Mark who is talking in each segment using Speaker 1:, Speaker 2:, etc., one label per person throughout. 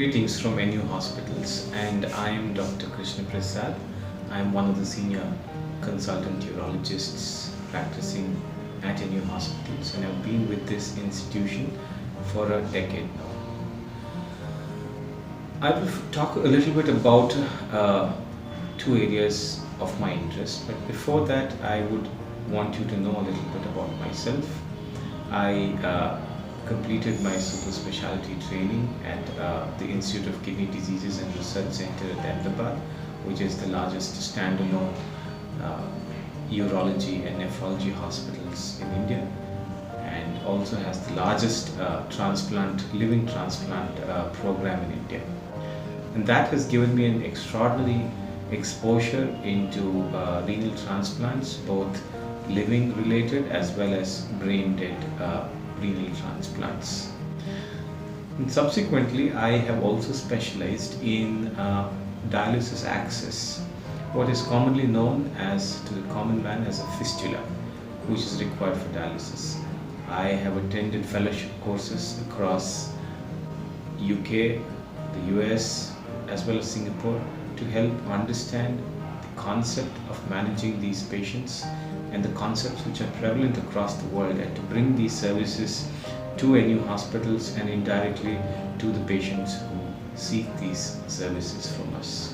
Speaker 1: Greetings from NU Hospitals, and I am Dr. Krishna Prasad. I am one of the senior consultant urologists practicing at NU Hospitals, and I've been with this institution for a decade now. I will talk a little bit about two areas of my interest, but before that, I would want you to know a little bit about myself. I completed my super specialty training at the Institute of Kidney Diseases and Research Center at Ahmedabad, which is the largest standalone uh, urology and nephrology hospitals in India, and also has the largest living transplant program in India. And that has given me an extraordinary exposure into renal transplants, both living related as well as brain dead renal transplants. And subsequently, I have also specialized in dialysis access, what is commonly known as to the common man as a fistula, which is required for dialysis. I have attended fellowship courses across UK, the US, as well as Singapore to help understand the concept of managing these patients and the concepts which are prevalent across the world, and to bring these services to NU hospitals and indirectly to the patients who seek these services from us.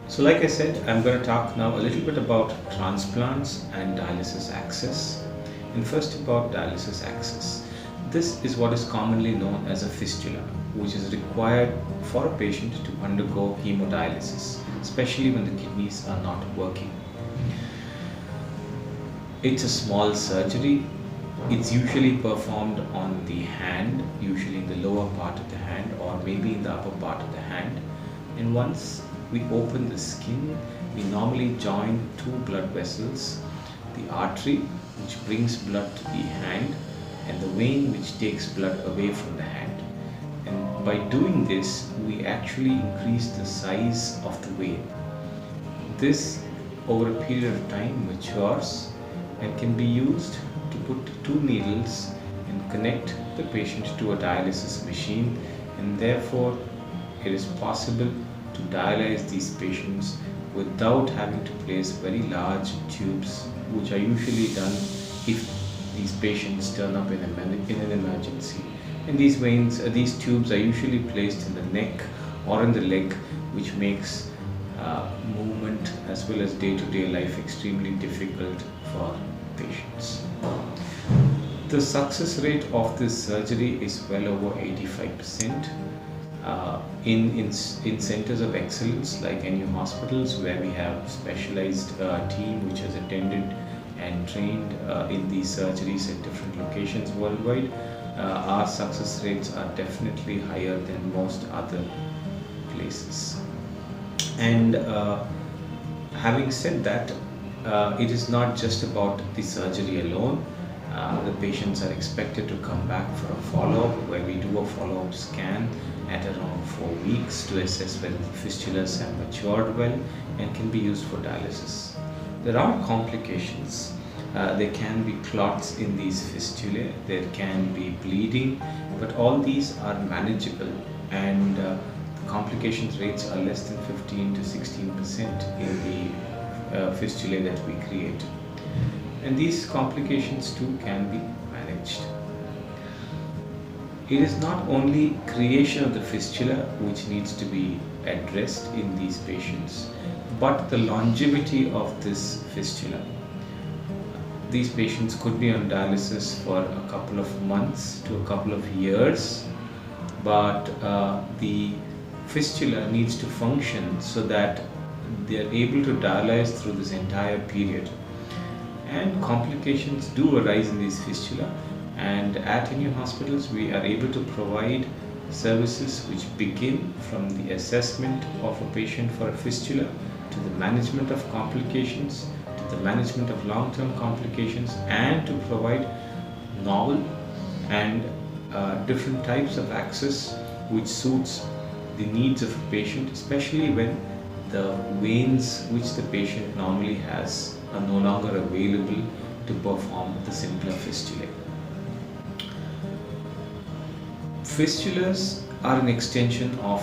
Speaker 1: So like I said, I'm going to talk now a little bit about transplants and dialysis access. And first about dialysis access. This is what is commonly known as a fistula, which is required for a patient to undergo hemodialysis, especially when the kidneys are not working. It's a small surgery. It's usually performed on the hand, usually in the lower part of the hand or maybe in the upper part of the hand. And once we open the skin, we normally join two blood vessels, the artery which brings blood to the hand and the vein which takes blood away from the hand. And by doing this, we actually increase the size of the vein. This over a period of time matures and can be used to put two needles and connect the patient to a dialysis machine, and therefore it is possible to dialyze these patients without having to place very large tubes, which are usually done if these patients turn up in an emergency. And these tubes are usually placed in the neck or in the leg, which makes movement as well as day-to-day life extremely difficult for patients. The success rate of this surgery is well over 85%. In centers of excellence like NU hospitals, where we have specialized team which has attended and trained in these surgeries at different locations worldwide, our success rates are definitely higher than most other places. And having said that, it is not just about the surgery alone. The patients are expected to come back for a follow-up, where we do a follow-up scan at around 4 weeks to assess whether the fistulas have matured well and can be used for dialysis. There are complications. There can be clots in these fistulae, there can be bleeding, but all these are manageable, and the complications rates are less than 15 to 16% in the fistulae that we create. And these complications too can be managed. It is not only creation of the fistula which needs to be addressed in these patients, but the longevity of this fistula. These patients could be on dialysis for a couple of months to a couple of years, but the fistula needs to function so that they are able to dialyze through this entire period. And complications do arise in these fistula, and at NU hospitals we are able to provide services which begin from the assessment of a patient for a fistula to the management of complications, to the management of long-term complications, and to provide novel and different types of access which suits the needs of a patient, especially when the veins which the patient normally has are no longer available to perform the simpler fistulae. Fistulas are an extension of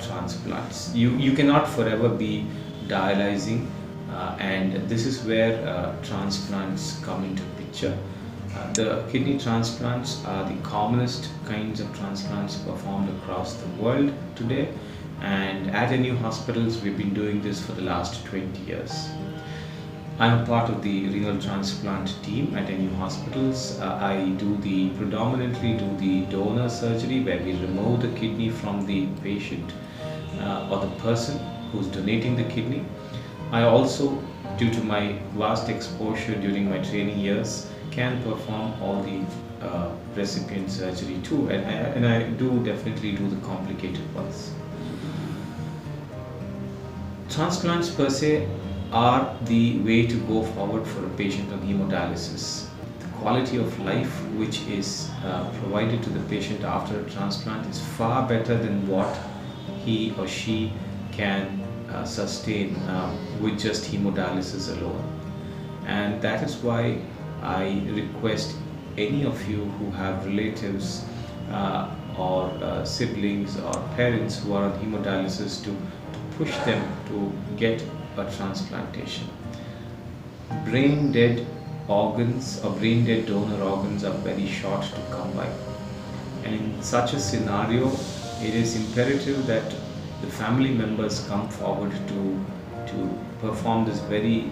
Speaker 1: transplants. You cannot forever be dialyzing, and this is where transplants come into picture. The kidney transplants are the commonest kinds of transplants performed across the world today, and at NU hospitals, we've been doing this for the last 20 years. I'm a part of the renal transplant team at NU hospitals. I predominantly do the donor surgery where we remove the kidney from the patient or the person who's donating the kidney. I also, due to my vast exposure during my training years, can perform all the recipient surgery too, and I do definitely do the complicated ones. Transplants per se are the way to go forward for a patient on hemodialysis. The quality of life which is provided to the patient after a transplant is far better than what he or she can sustain with just hemodialysis alone. And that is why I request any of you who have relatives or siblings or parents who are on hemodialysis to push them to get a transplantation. Brain dead organs or brain dead donor organs are very short to come by. And in such a scenario, it is imperative that the family members come forward to perform this very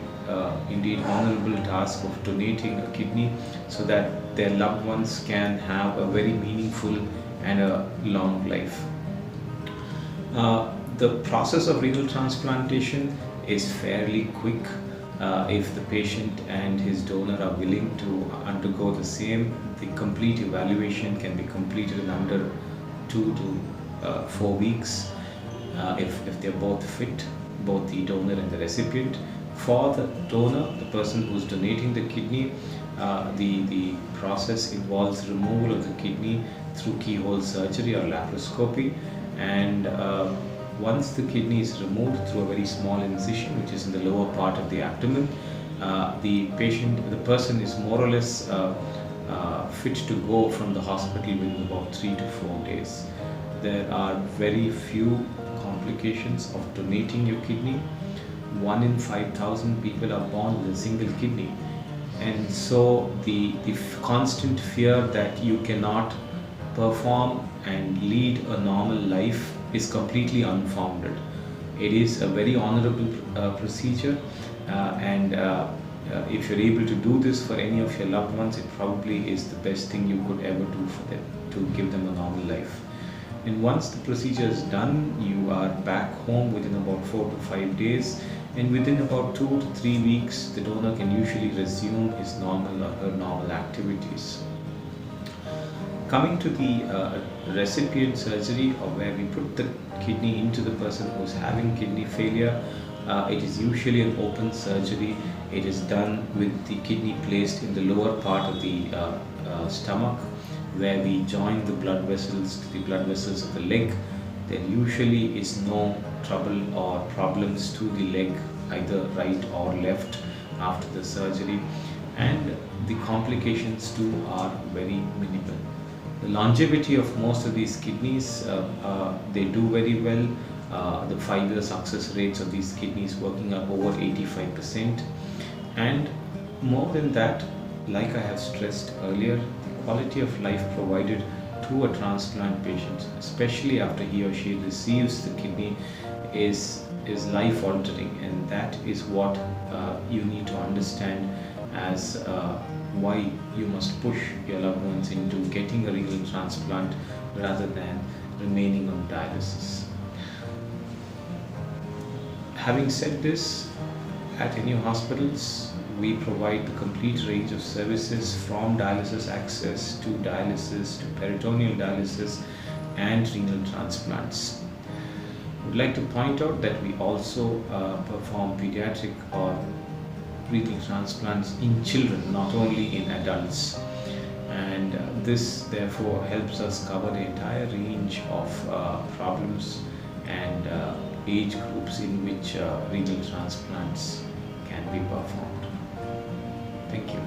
Speaker 1: indeed honorable task of donating a kidney so that their loved ones can have a very meaningful and a long life. The process of renal transplantation is fairly quick if the patient and his donor are willing to undergo the same. The complete evaluation can be completed in under 2 to 4 weeks if they're both fit, both the donor and the recipient. For the donor, the person who's donating the kidney, the process involves removal of the kidney through keyhole surgery or laparoscopy, and once the kidney is removed through a very small incision which is in the lower part of the abdomen, the person is more or less fit to go from the hospital within about 3 to 4 days. There are very few complications of donating your kidney. 1 in 5,000 people are born with a single kidney, and so the constant fear that you cannot perform and lead a normal life is completely unfounded. It is a very honorable procedure, and if you're able to do this for any of your loved ones, it probably is the best thing you could ever do for them to give them a normal life. And once the procedure is done, you are back home within about 4 to 5 days, and within about 2 to 3 weeks, the donor can usually resume his normal or her normal activities. Coming to the recipient surgery, or where we put the kidney into the person who is having kidney failure, it is usually an open surgery. It is done with the kidney placed in the lower part of the stomach, where we join the blood vessels to the blood vessels of the leg. There usually is no trouble or problems to the leg, either right or left, after the surgery, and the complications too are very minimal. The longevity of most of these kidneys, they do very well. The 5-year success rates of these kidneys working are over 85%. And more than that, like I have stressed earlier, the quality of life provided to a transplant patient, especially after he or she receives the kidney, is life altering, and that is what you need to understand as why you must push your loved ones into getting a renal transplant rather than remaining on dialysis. Having said this, at NU hospitals, we provide the complete range of services from dialysis access to dialysis to peritoneal dialysis and renal transplants. I would like to point out that we also perform pediatric or renal transplants in children, not only in adults, and this therefore helps us cover the entire range of problems and age groups in which renal transplants can be performed. Thank you.